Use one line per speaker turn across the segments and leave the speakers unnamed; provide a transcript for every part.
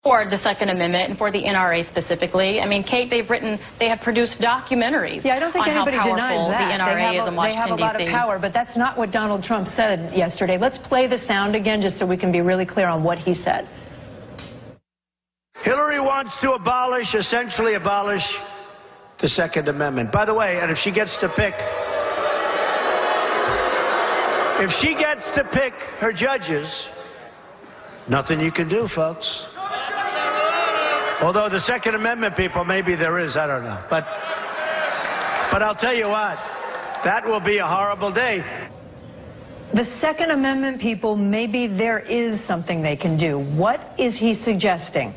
for the Second Amendment and for the NRA specifically. I mean, Kate, they have produced documentaries.
Yeah, I don't think
on
anybody
how powerful
denies that.
The NRA is in Washington,
D.C. They have a lot of power, but that's not what Donald Trump said yesterday. Let's play the sound again just so we can be really clear on what he said.
Hillary wants to essentially abolish the Second Amendment. By the way, and if she gets to pick her judges, nothing you can do, folks. Although the Second Amendment people, maybe there is, I don't know. But I'll tell you what, that will be a horrible day.
The Second Amendment people, maybe there is something they can do. What is he suggesting?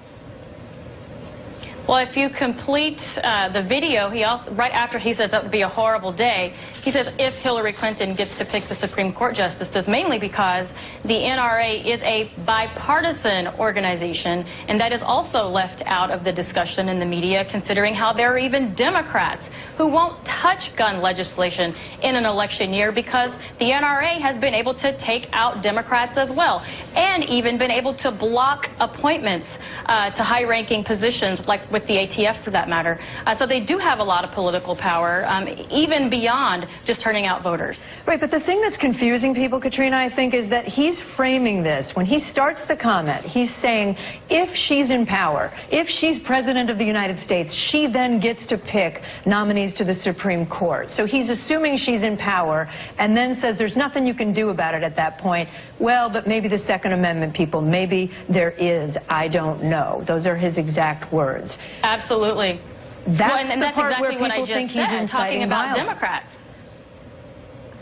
Well, if you complete the video, he also, right after he says that would be a horrible day, he says if Hillary Clinton gets to pick the Supreme Court justices, mainly because the NRA is a bipartisan organization, and that is also left out of the discussion in the media, considering how there are even Democrats who won't touch gun legislation in an election year because the NRA has been able to take out Democrats as well, and even been able to block appointments to high-ranking positions, like with the ATF for that matter. So they do have a lot of political power, even beyond just turning out voters.
Right, but the thing that's confusing people, Katrina, I think, is that he's framing this. When he starts the comment, he's saying if she's in power, if she's president of the United States, she then gets to pick nominees to the Supreme Court. So he's assuming she's in power and then says there's nothing you can do about it at that point. Well, but maybe the Second Amendment people, maybe there is, I don't know. Those are his exact words.
Absolutely.
That's
and
the
that's
part
exactly
where
what I
people
just
think he's
said, talking
inciting
about
violence.
Democrats.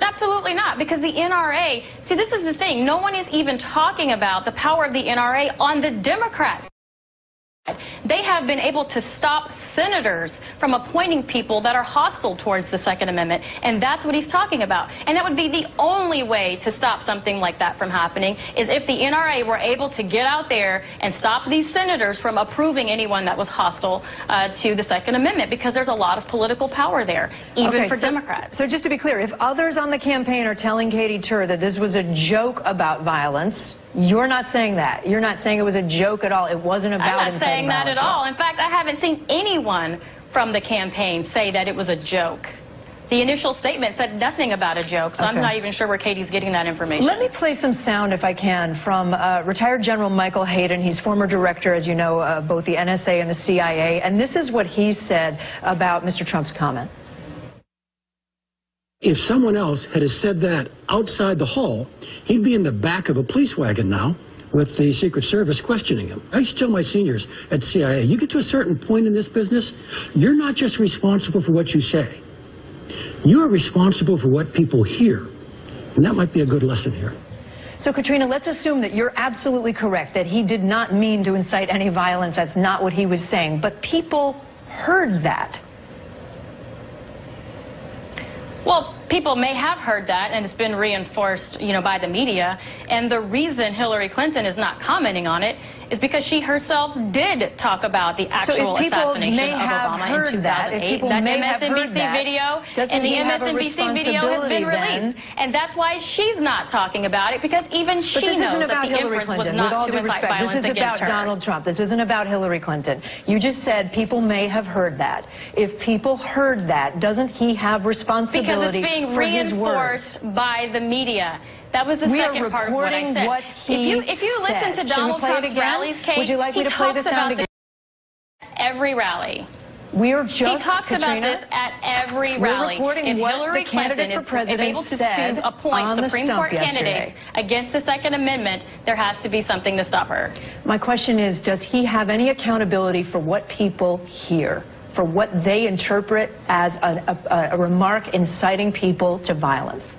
Absolutely not, because the NRA, see, this is the thing. No one is even talking about the power of the NRA on the Democrats. They have been able to stop senators from appointing people that are hostile towards the Second Amendment, and that's what he's talking about. And that would be the only way to stop something like that from happening, is if the NRA were able to get out there and stop these senators from approving anyone that was hostile to the Second Amendment, because there's a lot of political power there, even for Democrats.
So just to be clear, if others on the campaign are telling Katie Tur that this was a joke about violence, you're not saying that. You're not saying it was a joke at all. It wasn't about
I'm not saying that at all. In fact, I haven't seen anyone from the campaign say that it was a joke. The initial statement said nothing about a joke, so I'm not even sure where Katie's getting that information.
Let me play some sound, if I can, from retired General Michael Hayden. He's former director, as you know, of both the NSA and the CIA, and this is what he said about Mr. Trump's comment.
If someone else had said that outside the hall, he'd be in the back of a police wagon now with the Secret Service questioning him. I used to tell my seniors at CIA, you get to a certain point in this business, you're not just responsible for what you say. You are responsible for what people hear. And that might be a good lesson here.
So, Katrina, let's assume that you're absolutely correct, that he did not mean to incite any violence. That's not what he was saying. But people heard that.
Well, people may have heard that, and it's been reinforced, by the media. And the reason Hillary Clinton is not commenting on it is because she herself did talk about the actual assassination of Obama in 2008. That MSNBC video and the MSNBC video has been released. And that's why she's not talking about it, because even she knows that the inference was not to incite violence against her.
This is about Donald Trump. This isn't about Hillary Clinton. You just said people may have heard that. If people heard that, doesn't he have responsibility for his words?
Because it's being reinforced by the media. That was the second part of what I said. If you listen to Donald Trump's rallies, Kate, he talks about this at every rally. He talks about this at every rally. If Hillary Clinton is able to appoint Supreme Court candidates against the Second Amendment, there has to be something to stop her.
My question is, does he have any accountability for what people hear, for what they interpret as a remark inciting people to violence?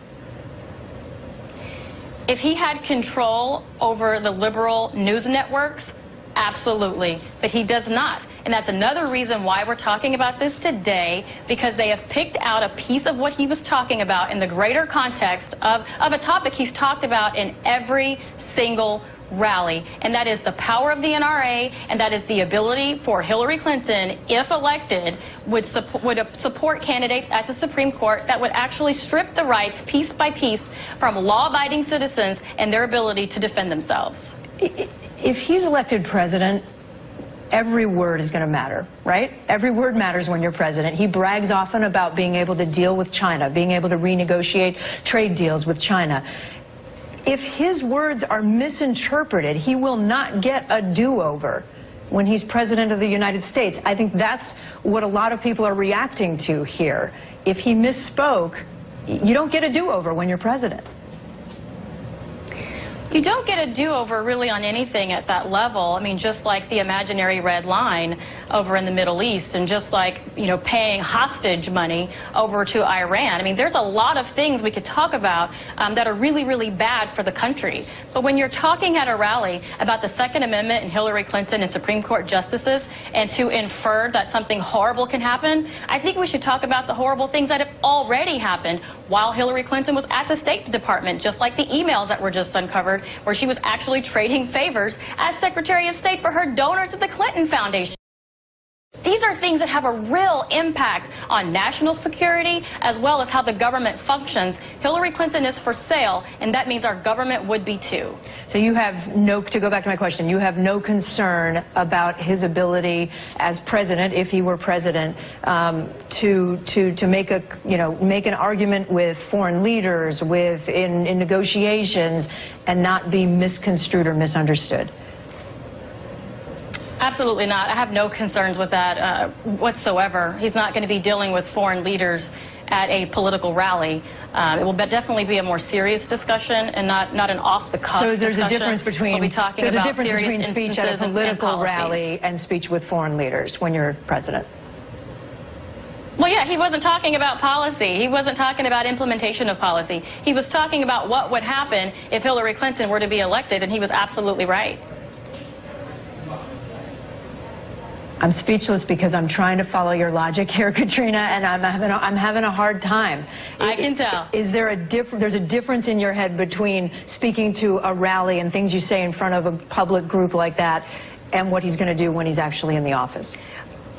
If he had control over the liberal news networks, absolutely. But he does not. And that's another reason why we're talking about this today, because they have picked out a piece of what he was talking about in the greater context of a topic he's talked about in every single rally, and that is the power of the NRA, and that is the ability for Hillary Clinton, if elected, would support candidates at the Supreme Court that would actually strip the rights piece by piece from law-abiding citizens and their ability to defend themselves.
If he's elected president, every word is going to matter, right? Every word matters when you're president. He brags often about being able to deal with China, being able to renegotiate trade deals with China. If his words are misinterpreted, he will not get a do-over when he's president of the United States. I think that's what a lot of people are reacting to here. If he misspoke, you don't get a do-over when you're president.
You don't get a do-over really on anything at that level. I mean, just like the imaginary red line over in the Middle East, and just like, you know, paying hostage money over to Iran. I mean, there's a lot of things we could talk about that are really, really bad for the country. But when you're talking at a rally about the Second Amendment and Hillary Clinton and Supreme Court justices, and to infer that something horrible can happen, I think we should talk about the horrible things that have already happened while Hillary Clinton was at the State Department, just like the emails that were just uncovered, where she was actually trading favors as Secretary of State for her donors at the Clinton Foundation. These are things that have a real impact on national security as well as how the government functions. Hillary Clinton is for sale, and that means our government would be too.
So you have no, to go back to my question, you have no concern about his ability as president, if he were president, to make a, you know, make an argument with foreign leaders, with in negotiations, and not be misconstrued or misunderstood?
Absolutely not. I have no concerns with that whatsoever. He's not going to be dealing with foreign leaders at a political rally. It will definitely be a more serious discussion and not an off-the-cuff discussion.
So there's a difference between,
we'll be talking about
speech at a political rally and speech with foreign leaders when you're president.
Well, yeah, he wasn't talking about policy. He wasn't talking about implementation of policy. He was talking about what would happen if Hillary Clinton were to be elected, and he was absolutely right.
I'm speechless because I'm trying to follow your logic here, Katrina, and I'm having a hard time.
I can tell.
Is there there's a difference in your head between speaking to a rally and things you say in front of a public group like that and what he's going to do when he's actually in the office?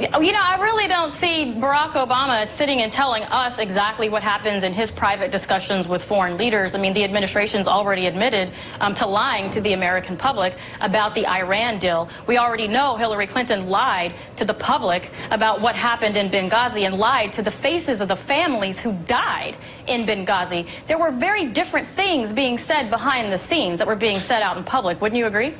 You know, I really don't see Barack Obama sitting and telling us exactly what happens in his private discussions with foreign leaders. I mean, the administration's already admitted to lying to the American public about the Iran deal. We already know Hillary Clinton lied to the public about what happened in Benghazi and lied to the faces of the families who died in Benghazi. There were very different things being said behind the scenes that were being said out in public. Wouldn't you agree?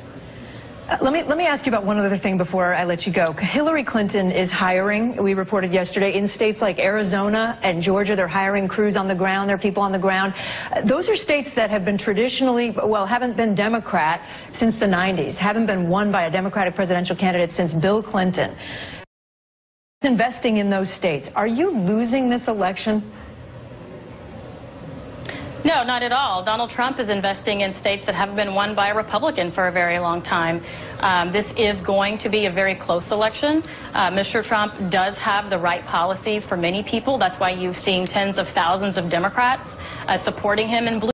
Let me ask you about one other thing before I let you go. Hillary Clinton is hiring, we reported yesterday, in states like Arizona and Georgia. They're hiring crews on the ground. There are people on the ground. Those are states that have been traditionally, well, haven't been Democrat since the 90s, haven't been won by a Democratic presidential candidate since Bill Clinton. Investing in those states, are you losing this election?
No, not at all. Donald Trump is investing in states that haven't been won by a Republican for a very long time. This is going to be a very close election. Mr. Trump does have the right policies for many people. That's why you've seen tens of thousands of Democrats supporting him in blue.